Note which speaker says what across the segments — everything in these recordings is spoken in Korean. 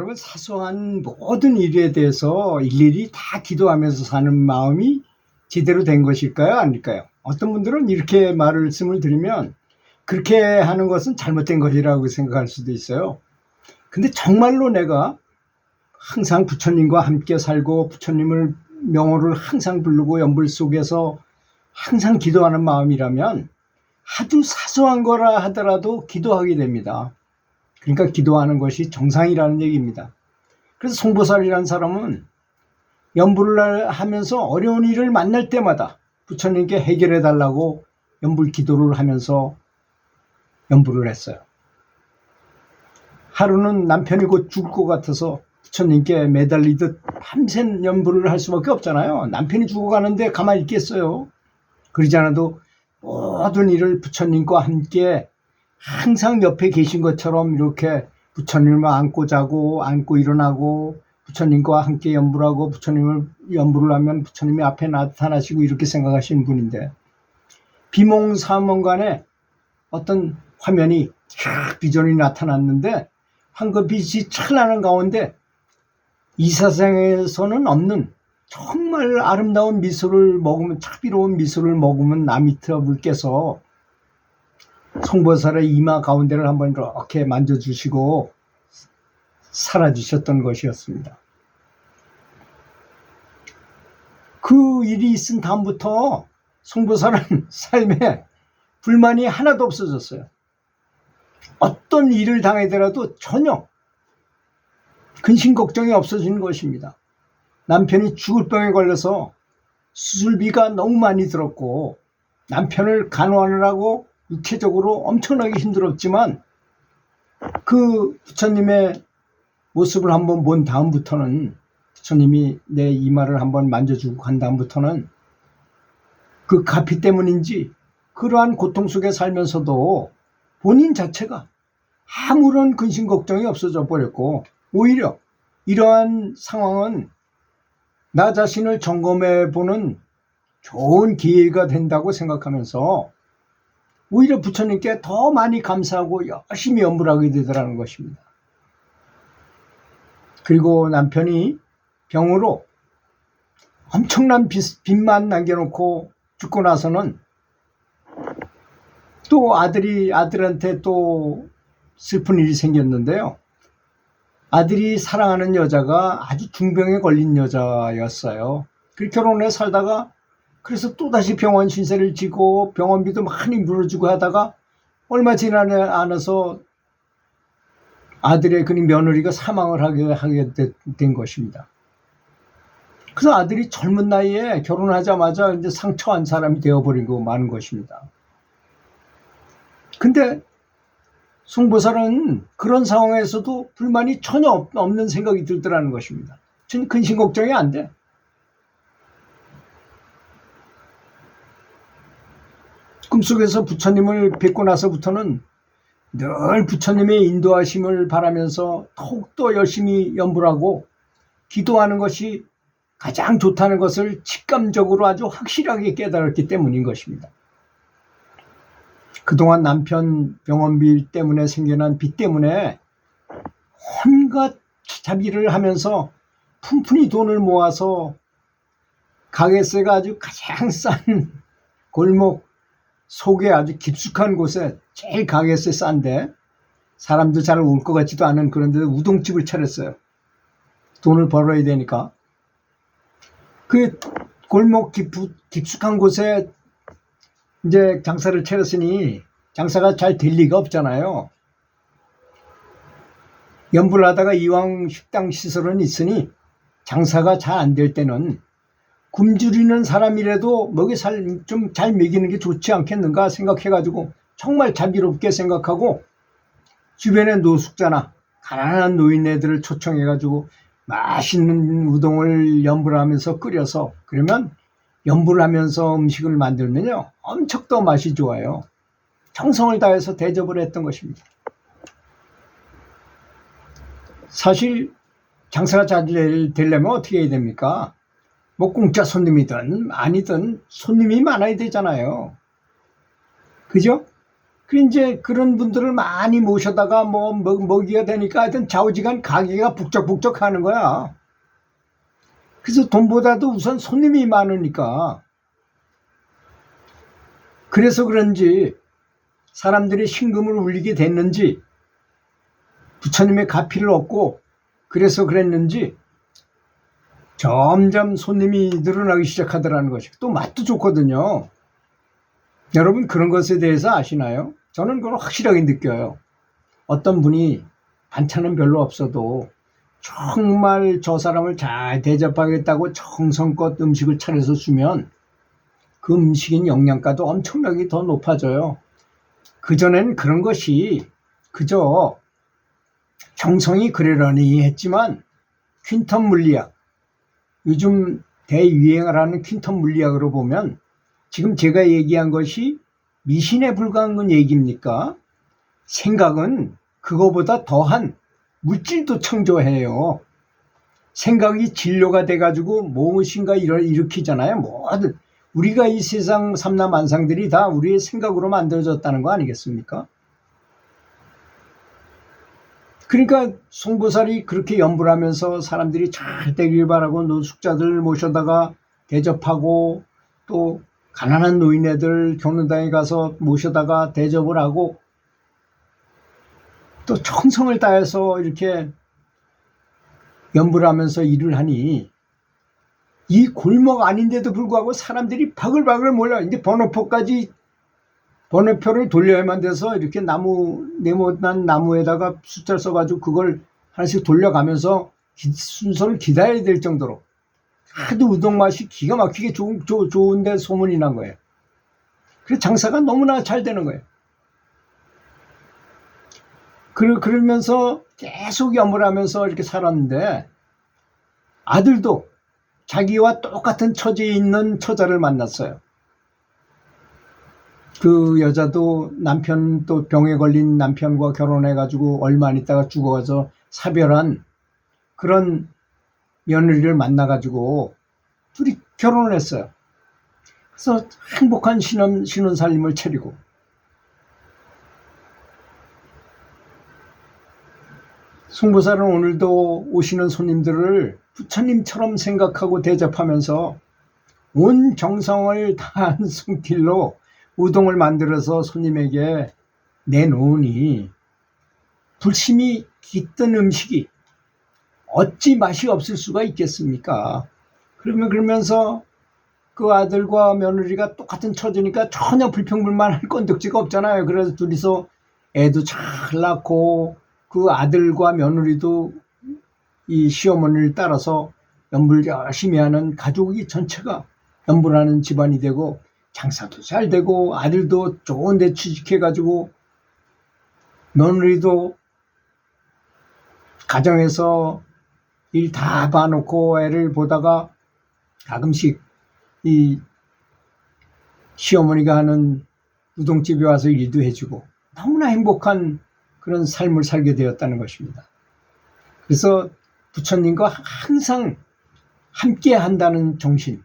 Speaker 1: 여러분, 사소한 모든 일에 대해서 일일이 다 기도하면서 사는 마음이 제대로 된 것일까요? 아닐까요? 어떤 분들은 이렇게 말씀을 드리면 그렇게 하는 것은 잘못된 것이라고 생각할 수도 있어요. 근데 정말로 내가 항상 부처님과 함께 살고 부처님을 명호를 항상 부르고 연불 속에서 항상 기도하는 마음이라면 아주 사소한 거라 하더라도 기도하게 됩니다. 그러니까 기도하는 것이 정상이라는 얘기입니다. 그래서 송보살이라는 사람은 연불을 하면서 어려운 일을 만날 때마다 부처님께 해결해 달라고 연불 기도를 하면서 연불을 했어요. 하루는 남편이 곧 죽을 것 같아서 부처님께 매달리듯 밤샘 연불을 할 수밖에 없잖아요. 남편이 죽어가는데 가만히 있겠어요. 그러지 않아도 모든 일을 부처님과 함께 항상 옆에 계신 것처럼 이렇게 부처님을 안고 자고 안고 일어나고 부처님과 함께 연불하고 부처님을 연불을 하면 부처님이 앞에 나타나시고 이렇게 생각하시는 분인데, 비몽사몽간에 어떤 화면이 쫙 비전이 나타났는데 황금빛이 찬란한 가운데 이 세상에서는 없는 정말 아름다운 미소를 머금은, 차비로운 미소를 머금은 아미타 분께서 송보살의 이마 가운데를 한번 이렇게 만져주시고 사라지셨던 것이었습니다. 그 일이 있은 다음부터 송보살은 삶에 불만이 하나도 없어졌어요. 어떤 일을 당하더라도 전혀 근심 걱정이 없어진 것입니다. 남편이 죽을 병에 걸려서 수술비가 너무 많이 들었고 남편을 간호하느라고 육체적으로 엄청나게 힘들었지만 그 부처님의 모습을 한번 본 다음부터는, 부처님이 내 이마를 한번 만져주고 간 다음부터는 그 가피 때문인지 그러한 고통 속에 살면서도 본인 자체가 아무런 근심 걱정이 없어져 버렸고, 오히려 이러한 상황은 나 자신을 점검해 보는 좋은 기회가 된다고 생각하면서 오히려 부처님께 더 많이 감사하고 열심히 연불하게 되더라는 것입니다. 그리고 남편이 병으로 엄청난 빚만 남겨놓고 죽고 나서는 또 아들한테 또 슬픈 일이 생겼는데요. 아들이 사랑하는 여자가 아주 중병에 걸린 여자였어요. 그 결혼해 살다가 그래서 또다시 병원 신세를 지고 병원비도 많이 물어주고 하다가 얼마 지나지 않아서 아들의 그 며느리가 사망을 하게 된 것입니다. 그래서 아들이 젊은 나이에 결혼하자마자 이제 상처한 사람이 되어버리고 마는 것입니다. 근데 송보살은 그런 상황에서도 불만이 전혀 없는 생각이 들더라는 것입니다. 전 근심 걱정이 안 돼. 꿈속에서 부처님을 뵙고 나서부터는 늘 부처님의 인도하심을 바라면서 더욱더 열심히 연불하고 기도하는 것이 가장 좋다는 것을 직감적으로 아주 확실하게 깨달았기 때문인 것입니다. 그동안 남편 병원비 때문에 생겨난 빚 때문에 온갖 자비를 하면서 푼푼히 돈을 모아서 가게세가 아주 가장 싼 골목 속에 아주 깊숙한 곳에 제일 가게세 싼데 사람도 잘 올 것 같지도 않은 그런 데서 우동집을 차렸어요. 돈을 벌어야 되니까. 그 골목 깊숙한 곳에 이제 장사를 차렸으니 장사가 잘 될 리가 없잖아요. 연불을 하다가 이왕 식당 시설은 있으니 장사가 잘 안 될 때는 굶주리는 사람이라도 먹이 좀 잘 먹이는 게 좋지 않겠는가 생각해가지고 정말 자비롭게 생각하고 주변에 노숙자나 가난한 노인네들을 초청해가지고 맛있는 우동을 연불하면서 끓여서, 그러면 연불하면서 음식을 만들면요 엄청 더 맛이 좋아요. 정성을 다해서 대접을 했던 것입니다. 사실 장사가 잘 되려면 어떻게 해야 됩니까? 뭐 공짜 손님이든 아니든 손님이 많아야 되잖아요. 그죠? 이제 그런 분들을 많이 모셔다가 먹이가 되니까 하여튼 좌우지간 가게가 북적북적 하는 거야. 그래서 돈보다도 우선 손님이 많으니까. 그래서 그런지 사람들이 신금을 울리게 됐는지, 부처님의 가피를 얻고 그래서 그랬는지 점점 손님이 늘어나기 시작하더라는 것이. 또 맛도 좋거든요. 여러분 그런 것에 대해서 아시나요? 저는 그걸 확실하게 느껴요. 어떤 분이 반찬은 별로 없어도 정말 저 사람을 잘 대접하겠다고 정성껏 음식을 차려서 주면 그 음식인 영양가도 엄청나게 더 높아져요. 그전에는 그런 것이 그저 정성이 그러려니 했지만 퀸텀 물리학, 요즘 대유행을 하는 퀸텀 물리학으로 보면 지금 제가 얘기한 것이 미신에 불과한 얘기입니까? 생각은 그거보다 더한 물질도 창조해요. 생각이 진료가 돼가지고 무엇인가 일으키잖아요. 모든 우리가 이 세상 삼라만상들이 다 우리의 생각으로 만들어졌다는 거 아니겠습니까? 그러니까 송보살이 그렇게 연불 하면서 사람들이 잘 되길 바라고 노숙자들 모셔다가 대접하고, 또 가난한 노인네들 경로당에 가서 모셔다가 대접을 하고, 또 정성을 다해서 이렇게 연불 하면서 일을 하니 이 골목 아닌데도 불구하고 사람들이 바글바글 몰려. 이제 번호표를 돌려야만 돼서 이렇게 네모난 나무에다가 숫자를 써가지고 그걸 하나씩 돌려가면서 순서를 기다려야 될 정도로 하도 우동 맛이 기가 막히게 좋은데 소문이 난 거예요. 그래서 장사가 너무나 잘 되는 거예요. 그러면서 계속 연불하면서 이렇게 살았는데, 아들도 자기와 똑같은 처지에 있는 처자를 만났어요. 그 여자도 또 병에 걸린 남편과 결혼해가지고 얼마 안 있다가 죽어가서 사별한 그런 며느리를 만나가지고 둘이 결혼을 했어요. 그래서 행복한 신혼살림을 차리고, 송보살은 오늘도 오시는 손님들을 부처님처럼 생각하고 대접하면서 온 정성을 다한 손길로 우동을 만들어서 손님에게 내놓으니 불심이 깃든 음식이 어찌 맛이 없을 수가 있겠습니까? 그러면서 그 아들과 며느리가 똑같은 처지니까 전혀 불평불만할 건덕지가 없잖아요. 그래서 둘이서 애도 잘 낳고, 그 아들과 며느리도 이 시어머니를 따라서 연불 열심히 하는 가족이 전체가 연불하는 집안이 되고, 장사도 잘 되고, 아들도 좋은 데 취직해가지고, 며느리도 가정에서 일 다 봐놓고 애를 보다가 가끔씩 이 시어머니가 하는 우동집에 와서 일도 해주고, 너무나 행복한 그런 삶을 살게 되었다는 것입니다. 그래서 부처님과 항상 함께 한다는 정신.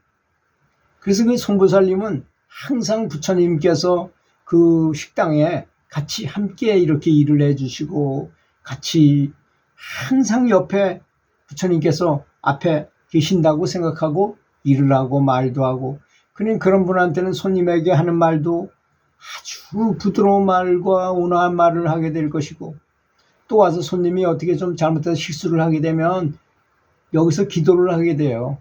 Speaker 1: 그래서 그 송보살님은 항상 부처님께서 그 식당에 같이 함께 이렇게 일을 해주시고, 같이 항상 옆에 부처님께서 앞에 계신다고 생각하고 일을 하고 말도 하고, 그런 분한테는 손님에게 하는 말도 아주 부드러운 말과 온화한 말을 하게 될 것이고, 또 와서 손님이 어떻게 좀 잘못해서 실수를 하게 되면 여기서 기도를 하게 돼요.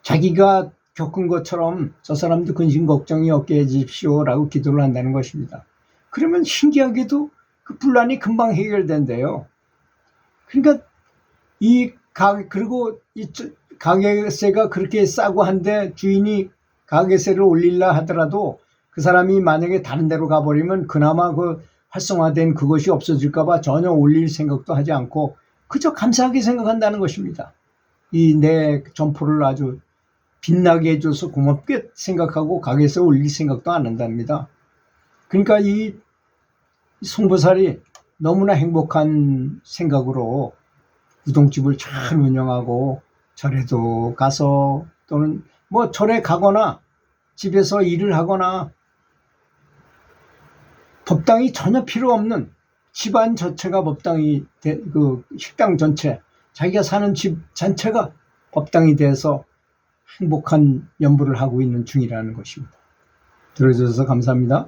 Speaker 1: 자기가 겪은 것처럼 저 사람도 근심 걱정이 없게 해주십시오 라고 기도를 한다는 것입니다. 그러면 신기하게도 그 분란이 금방 해결된대요. 그러니까 그리고 이 가게세가 그렇게 싸고 한데 주인이 가게세를 올리려 하더라도 그 사람이 만약에 다른 데로 가버리면 그나마 그 활성화된 그것이 없어질까봐 전혀 올릴 생각도 하지 않고 그저 감사하게 생각한다는 것입니다. 이 내 점포를 아주 빛나게 해줘서 고맙게 생각하고 가게에서 올릴 생각도 안 한답니다. 그러니까 이 송보살이 너무나 행복한 생각으로 우동집을 잘 운영하고, 절에도 가서 또는 절에 가거나 집에서 일을 하거나 법당이 전혀 필요 없는 집안 전체가 법당이 그 식당 전체, 자기가 사는 집 전체가 법당이 돼서 행복한 연부를 하고 있는 중이라는 것입니다. 들어주셔서 감사합니다.